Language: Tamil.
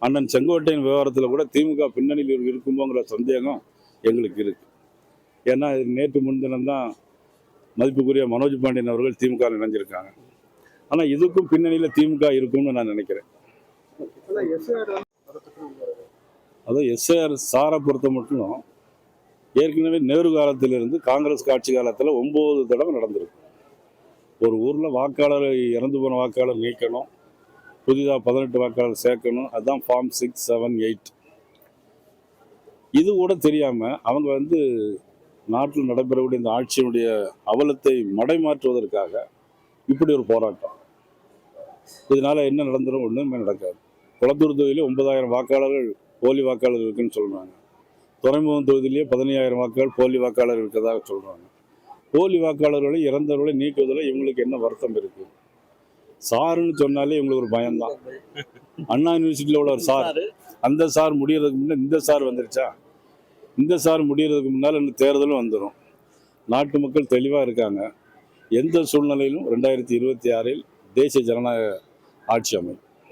அண்ணன் செங்கோட்டையின் விவகாரத்தில் கூட திமுக பின்னணியில் இருக்கும்போங்கிற சந்தேகம் எங்களுக்கு இருக்கு. ஏன்னா நேற்று முன்தினம்தான் மதிப்புக்குரிய மனோஜ் பாண்டியன் அவர்கள் திமுக இணைஞ்சிருக்காங்க. ஆனால் இதுக்கும் பின்னணியில் திமுக இருக்கும்னு நான் நினைக்கிறேன். அதாவது எஸ்ஐஆர் சாரை பொறுத்த மட்டும் ஏற்கனவே நேரு காலத்திலிருந்து காங்கிரஸ் ஆட்சி காலத்தில் 9 தடவை நடந்திருக்கு. ஒரு ஊரில் வாக்காளர் இறந்து போன வாக்காளர் நீக்கணும், புதிதாக 18 வாக்காளர் சேர்க்கணும். அதுதான் ஃபார்ம் 6, 7, 8. இது கூட தெரியாமல் அவங்க நாட்டில் நடைபெறக்கூடிய இந்த ஆட்சியினுடைய அவலத்தை மடைமாற்றுவதற்காக இப்படி ஒரு போராட்டம். இதனால என்ன நடந்துடும்? ஒன்றுமே நடக்காது. குளத்தூர் தொகுதியிலே 9,000 வாக்காளர்கள் போலி வாக்காளர் இருக்குன்னு சொல்கிறாங்க. துறைமுகம் தொகுதியிலேயே 15,000 வாக்காளர் போலி வாக்காளர் இருக்கிறதாக சொல்கிறாங்க. போலி வாக்காளர்களை இறந்தவர்களை நீக்குவதில் இவங்களுக்கு என்ன வருத்தம் இருக்கு? சாருன்னு சொன்னாலே இவங்களுக்கு ஒரு பயம்தான். அண்ணா யூனிவர்சிட்டியில் உள்ள ஒரு சார், அந்த சார் முடியறதுக்கு முன்னே இந்த சார் வந்துருச்சா? இந்த சார் முடியறதுக்கு முன்னால் இந்த தேர்தலும் வந்துடும். நாட்டு மக்கள் தெளிவாக இருக்காங்க. எந்த சூழ்நிலையிலும் 2026 தேசிய ஜனநாயக ஆட்சி அமையும்.